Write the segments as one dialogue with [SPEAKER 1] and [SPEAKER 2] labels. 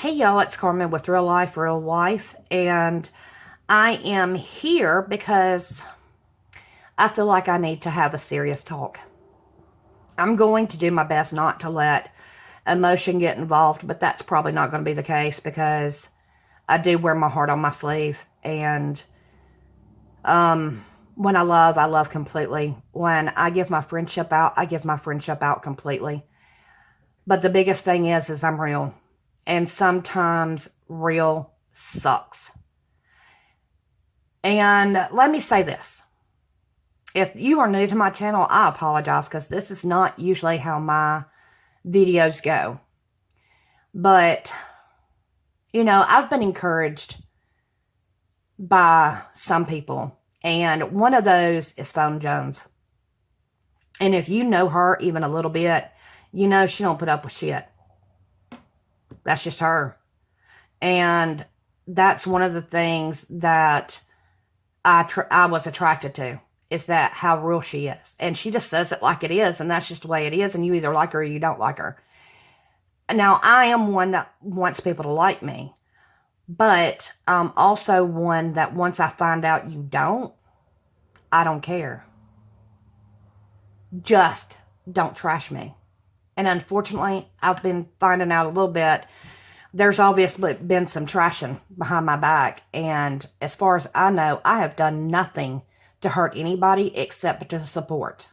[SPEAKER 1] Hey y'all, it's Carmen with Real Life, Real Wife, and I am here because I feel like I need to have a serious talk. I'm going to do my best not to let emotion get involved, but that's probably not going to be the case because I do wear my heart on my sleeve, and when I love completely. When I give my friendship out, I give my friendship out completely. But the biggest thing is I'm real. And sometimes real sucks. And let me say this. If you are new to my channel, I apologize because this is not usually how my videos go. But, I've been encouraged by some people. And one of those is Phone Jones. And if you know her even a little bit, you know she don't put up with shit. That's just her. And that's one of the things that I was attracted to, is that how real she is. And she just says it like it is, and that's just the way it is, and you either like her or you don't like her. Now, I am one that wants people to like me, but I'm also one that once I find out you don't, I don't care. Just don't trash me. And unfortunately, I've been finding out a little bit. There's obviously been some trashing behind my back. And as far as I know, I have done nothing to hurt anybody except to support.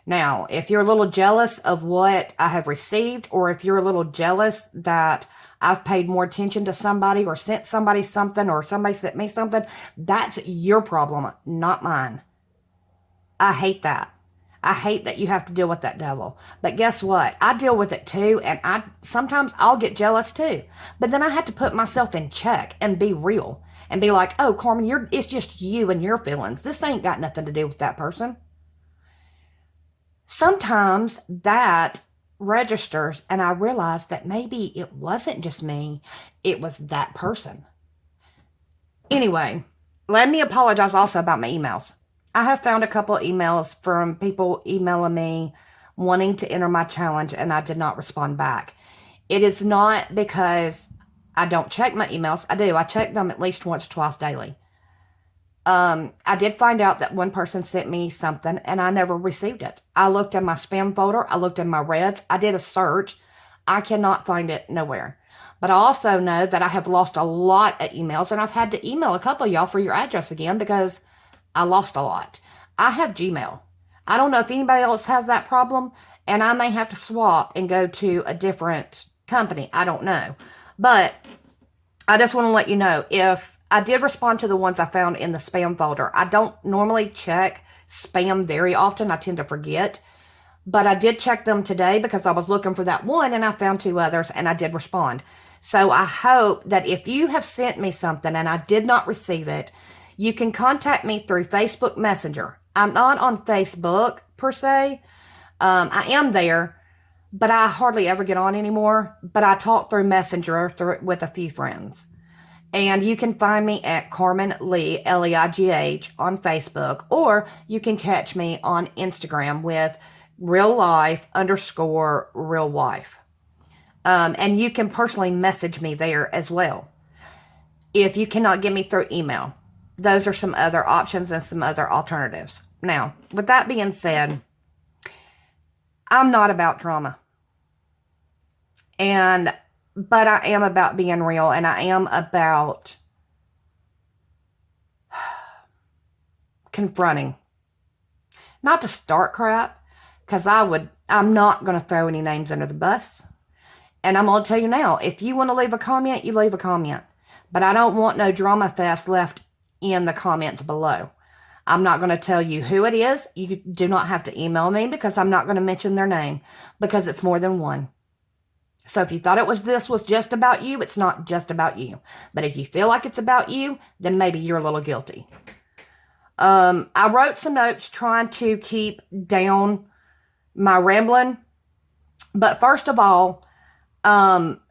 [SPEAKER 1] Now, if you're a little jealous of what I have received, or if you're a little jealous that I've paid more attention to somebody or sent somebody something or somebody sent me something, that's your problem, not mine. I hate that. I hate that you have to deal with that devil. But guess what? I deal with it too, and sometimes I'll get jealous too. But then I have to put myself in check and be real and be like, "Oh, Carmen, it's just you and your feelings. This ain't got nothing to do with that person." Sometimes that registers, and I realize that maybe it wasn't just me, it was that person. Anyway, let me apologize also about my emails. I have found a couple of emails from people emailing me wanting to enter my challenge, and I did not respond back. It is not because I don't check my emails. I do. I check them at least once or twice daily. I did find out that one person sent me something, and I never received it. I looked in my spam folder. I looked in my reds. I did a search. I cannot find it nowhere. But I also know that I have lost a lot of emails, and I've had to email a couple of y'all for your address again because I lost a lot. I have Gmail. I don't know if anybody else has that problem, and I may have to swap and go to a different company. I don't know. But I just want to let you know, if I did respond to the ones I found in the spam folder. I don't normally check spam very often. I tend to forget. But I did check them today because I was looking for that one, and I found two others, and I did respond. So I hope that if you have sent me something and I did not receive it, you can contact me through Facebook Messenger. I'm not on Facebook, per se. I am there, but I hardly ever get on anymore. But I talk through Messenger with a few friends. And you can find me at Carmen Lee, Leigh, on Facebook. Or you can catch me on Instagram with real_real wife. And you can personally message me there as well, if you cannot get me through email. Those are some other options and some other alternatives. Now, with that being said, I'm not about drama. But I am about being real, and I am about confronting. Not to start crap, because I'm not going to throw any names under the bus. And I'm going to tell you now, if you want to leave a comment, you leave a comment. But I don't want no drama fest left in the comments below. I'm not going to tell you who it is. You do not have to email me because I'm not going to mention their name, because it's more than one. So if you thought this was just about you, it's not just about you. But if you feel like it's about you, then maybe you're a little guilty. I wrote some notes trying to keep down my rambling. But first of all,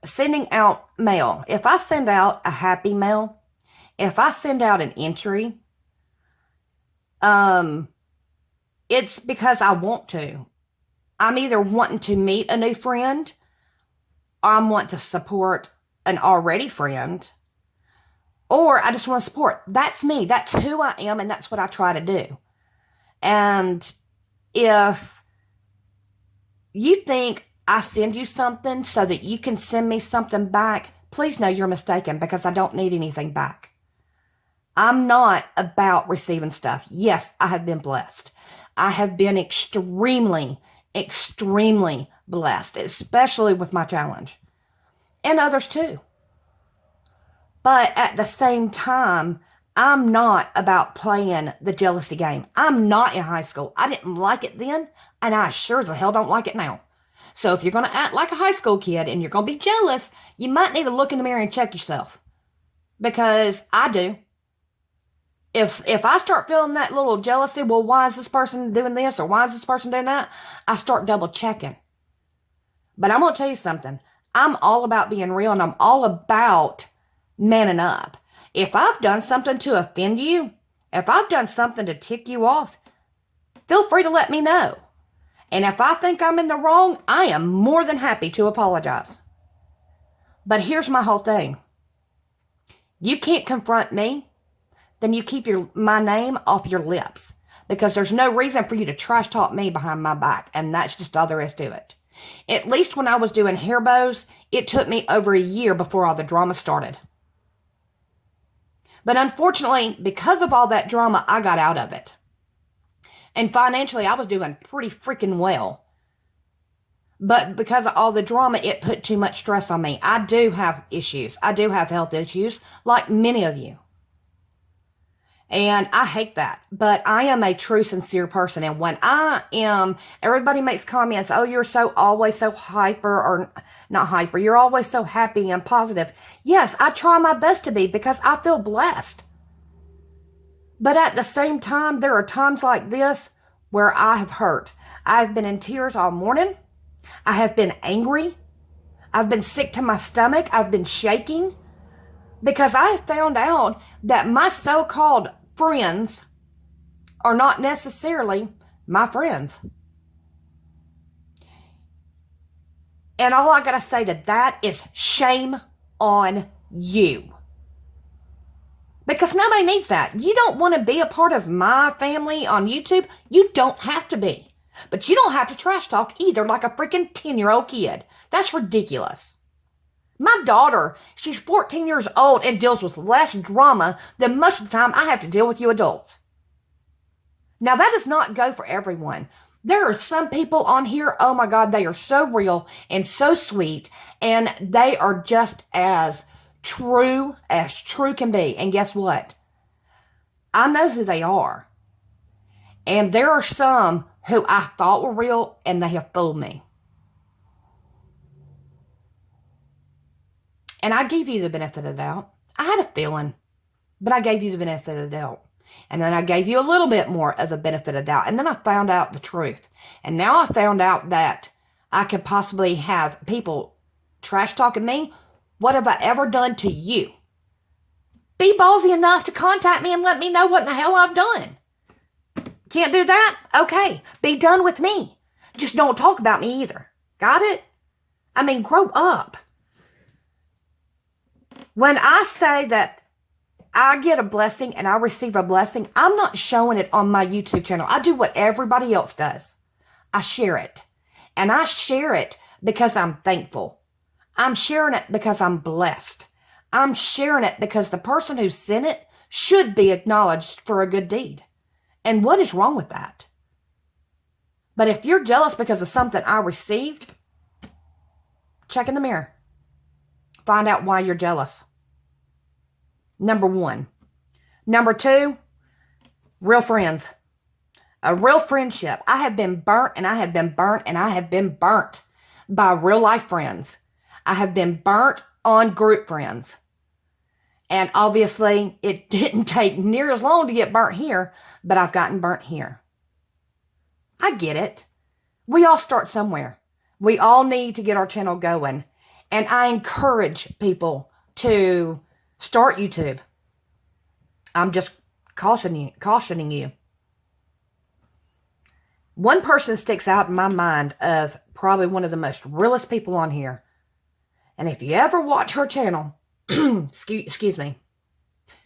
[SPEAKER 1] sending out mail. If I send out a happy mail, if I send out an entry, it's because I want to. I'm either wanting to meet a new friend, I want to support an already friend, or I just want to support. That's me. That's who I am, and that's what I try to do. And if you think I send you something so that you can send me something back, please know you're mistaken, because I don't need anything back. I'm not about receiving stuff. Yes, I have been blessed. I have been extremely, extremely blessed, especially with my challenge. And others too. But at the same time, I'm not about playing the jealousy game. I'm not in high school. I didn't like it then, and I sure as the hell don't like it now. So if you're going to act like a high school kid and you're going to be jealous, you might need to look in the mirror and check yourself. Because I do. If I start feeling that little jealousy, well, why is this person doing this or why is this person doing that? I start double checking. But I'm going to tell you something. I'm all about being real, and I'm all about manning up. If I've done something to offend you, if I've done something to tick you off, feel free to let me know. And if I think I'm in the wrong, I am more than happy to apologize. But here's my whole thing. You can't confront me, then you keep my name off your lips. Because there's no reason for you to trash talk me behind my back. And that's just all there is to it. At least when I was doing hair bows, it took me over a year before all the drama started. But unfortunately, because of all that drama, I got out of it. And financially, I was doing pretty freaking well. But because of all the drama, it put too much stress on me. I do have issues. I do have health issues, like many of you. And I hate that. But I am a true, sincere person. And when I am, everybody makes comments, oh, you're always so hyper, or not hyper, you're always so happy and positive. Yes, I try my best to be, because I feel blessed. But at the same time, there are times like this where I have hurt. I've been in tears all morning. I have been angry. I've been sick to my stomach. I've been shaking. Because I have found out that my so-called friends are not necessarily my friends. And all I gotta say to that is shame on you. Because nobody needs that. You don't want to be a part of my family on YouTube. You don't have to be. But you don't have to trash talk either like a freaking 10-year-old kid. That's ridiculous. My daughter, she's 14 years old and deals with less drama than most of the time I have to deal with you adults. Now, that does not go for everyone. There are some people on here, oh my God, they are so real and so sweet, and they are just as true can be. And guess what? I know who they are. And there are some who I thought were real, and they have fooled me. And I gave you the benefit of the doubt. I had a feeling, but I gave you the benefit of the doubt. And then I gave you a little bit more of the benefit of the doubt. And then I found out the truth. And now I found out that I could possibly have people trash talking me. What have I ever done to you? Be ballsy enough to contact me and let me know what in the hell I've done. Can't do that? Okay. Be done with me. Just don't talk about me either. Got it? I mean, grow up. When I say that I get a blessing and I receive a blessing, I'm not showing it on my YouTube channel. I do what everybody else does. I share it. And I share it because I'm thankful. I'm sharing it because I'm blessed. I'm sharing it because the person who sent it should be acknowledged for a good deed. And what is wrong with that? But if you're jealous because of something I received, check in the mirror. Find out why you're jealous. Number one. Number two, real friends. A real friendship. I have been burnt and I have been burnt and I have been burnt by real life friends. I have been burnt on group friends. And obviously, it didn't take near as long to get burnt here, but I've gotten burnt here. I get it. We all start somewhere. We all need to get our channel going. And I encourage people to start YouTube. I'm just cautioning you. One person sticks out in my mind of probably one of the most realest people on here. And if you ever watch her channel, excuse me,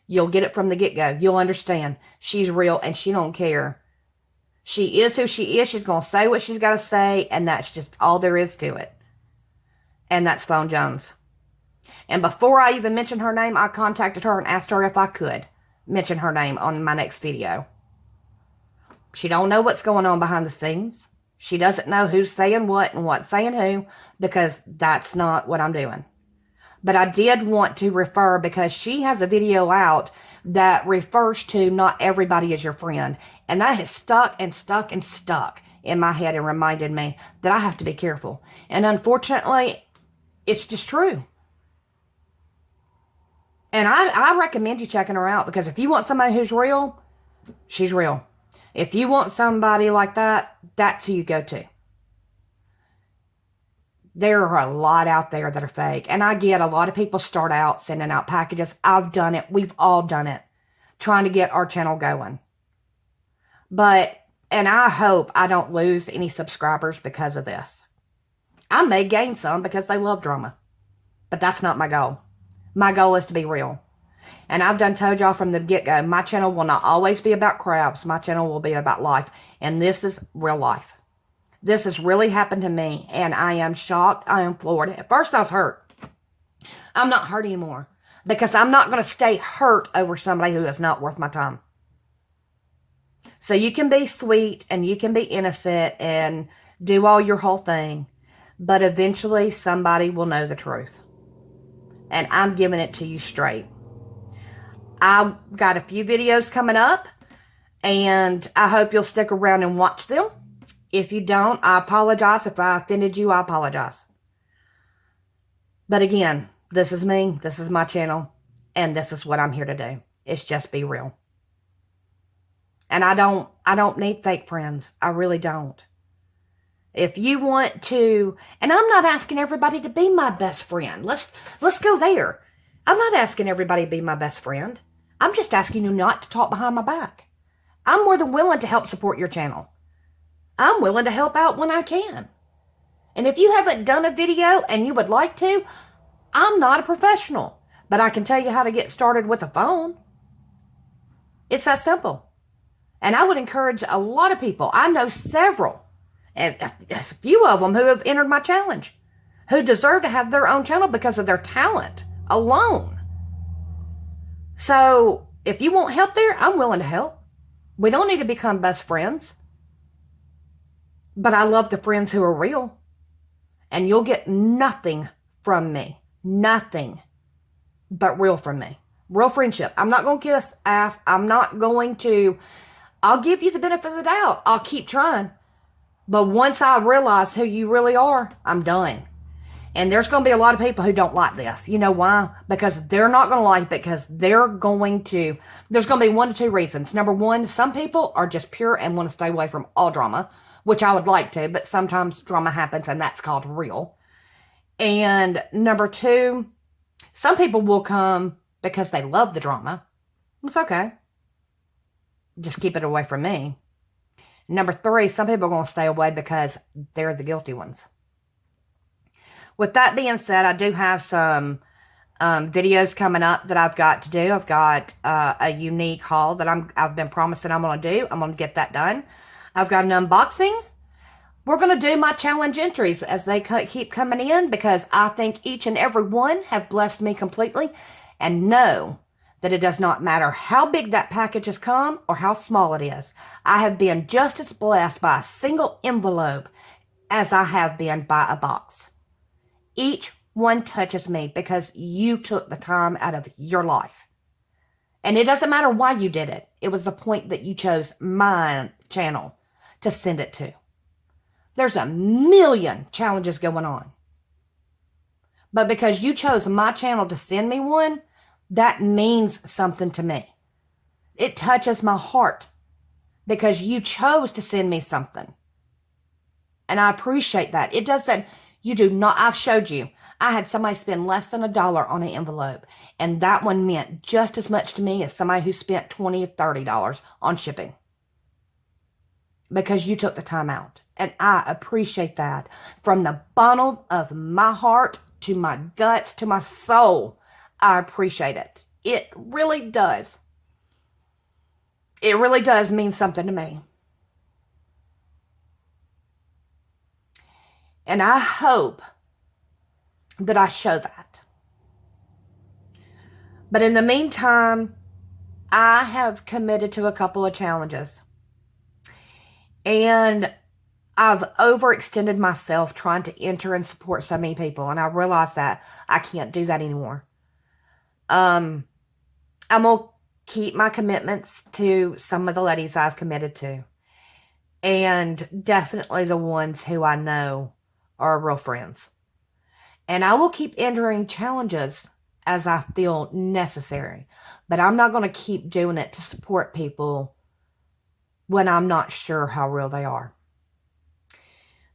[SPEAKER 1] you'll get it from the get-go. You'll understand. She's real and she don't care. She is who she is. She's going to say what she's got to say, and that's just all there is to it. And that's Phone Jones. And before I even mentioned her name, I contacted her and asked her if I could mention her name on my next video. She don't know what's going on behind the scenes. She doesn't know who's saying what and what's saying who, because that's not what I'm doing. But I did want to refer, because she has a video out that refers to not everybody is your friend. And that has stuck and stuck and stuck in my head and reminded me that I have to be careful. And unfortunately, it's just true. And I recommend you checking her out, because if you want somebody who's real, she's real. If you want somebody like that, that's who you go to. There are a lot out there that are fake. And I get a lot of people start out sending out packages. I've done it. We've all done it. Trying to get our channel going. And I hope I don't lose any subscribers because of this. I may gain some because they love drama. But that's not my goal. My goal is to be real. And I've done told y'all from the get-go, my channel will not always be about crabs. My channel will be about life. And this is real life. This has really happened to me. And I am shocked. I am floored. At first I was hurt. I'm not hurt anymore. Because I'm not going to stay hurt over somebody who is not worth my time. So you can be sweet and you can be innocent and do all your whole thing. But eventually somebody will know the truth. And I'm giving it to you straight. I've got a few videos coming up, and I hope you'll stick around and watch them. If you don't, I apologize. If I offended you, I apologize. But again, this is me, this is my channel, and this is what I'm here to do. It's just be real. And I don't need fake friends. I really don't. If you want to, and I'm not asking everybody to be my best friend. Let's go there. I'm not asking everybody to be my best friend. I'm just asking you not to talk behind my back. I'm more than willing to help support your channel. I'm willing to help out when I can. And if you haven't done a video and you would like to, I'm not a professional, but I can tell you how to get started with a phone. It's that simple. And I would encourage a lot of people. I know several, and a few of them who have entered my challenge, who deserve to have their own channel because of their talent alone. So if you want help there, I'm willing to help. We don't need to become best friends. But I love the friends who are real. And you'll get nothing from me. Nothing but real from me. Real friendship. I'm not going to kiss ass. I'll give you the benefit of the doubt. I'll keep trying. But once I realize who you really are, I'm done. And there's going to be a lot of people who don't like this. You know why? Because they're not going to like it, because there's going to be 1 to 2 reasons. Number one, some people are just pure and want to stay away from all drama, which I would like to, but sometimes drama happens and that's called real. And number two, some people will come because they love the drama. It's okay. Just keep it away from me. Number three, some people are going to stay away because they're the guilty ones. With that being said, I do have some videos coming up that I've got to do. I've got a unique haul that I've been promising I'm going to do. I'm going to get that done. I've got an unboxing. We're going to do my challenge entries as they keep coming in, because I think each and every one have blessed me completely. And know that it does not matter how big that package has come or how small it is. I have been just as blessed by a single envelope as I have been by a box. Each one touches me because you took the time out of your life. And it doesn't matter why you did it. It was the point that you chose my channel to send it to. There's a million challenges going on. But because you chose my channel to send me one, that means something to me. It touches my heart because you chose to send me something. And I appreciate that. It doesn't, you do not, I've showed you. I had somebody spend less than $1 on an envelope. And that one meant just as much to me as somebody who spent $20 or $30 on shipping. Because you took the time out. And I appreciate that. From the bottom of my heart, to my guts, to my soul, I appreciate it. It really does. It really does mean something to me. And I hope that I show that. But in the meantime, I have committed to a couple of challenges. And I've overextended myself trying to enter and support so many people. And I realize that I can't do that anymore. I'm going to keep my commitments to some of the ladies I've committed to. And definitely the ones who I know are real friends. And I will keep entering challenges as I feel necessary. But I'm not going to keep doing it to support people when I'm not sure how real they are.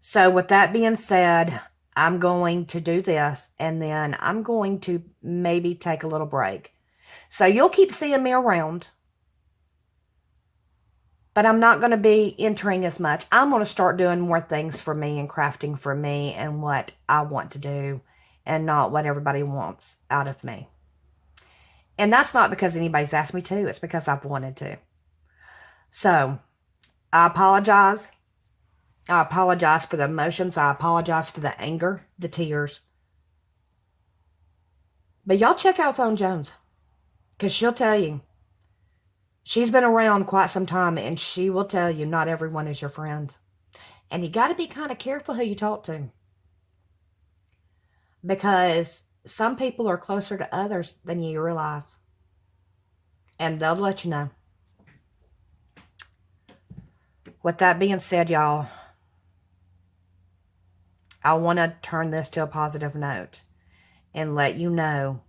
[SPEAKER 1] So with that being said, I'm going to do this, and then I'm going to maybe take a little break. So you'll keep seeing me around, but I'm not going to be entering as much. I'm going to start doing more things for me and crafting for me and what I want to do, and not what everybody wants out of me. And that's not because anybody's asked me to. It's because I've wanted to. So I apologize. I apologize for the emotions. I apologize for the anger, the tears. But y'all check out Phone Jones, because she'll tell you. She's been around quite some time, and she will tell you not everyone is your friend. And you got to be kind of careful who you talk to, because some people are closer to others than you realize. And they'll let you know. With that being said, y'all, I want to turn this to a positive note and let you know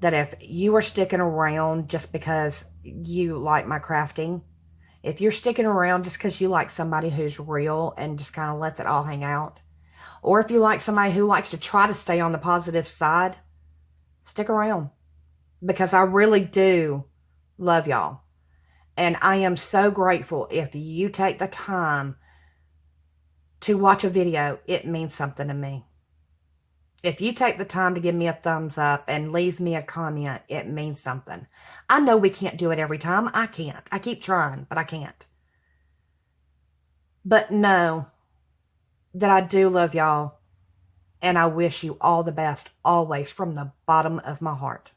[SPEAKER 1] that if you are sticking around just because you like my crafting, if you're sticking around just because you like somebody who's real and just kind of lets it all hang out, or if you like somebody who likes to try to stay on the positive side, stick around. Because I really do love y'all. And I am so grateful if you take the time to watch a video. It means something to me. If you take the time to give me a thumbs up and leave me a comment, it means something. I know we can't do it every time. I can't. I keep trying, but I can't. But know that I do love y'all, and I wish you all the best always from the bottom of my heart.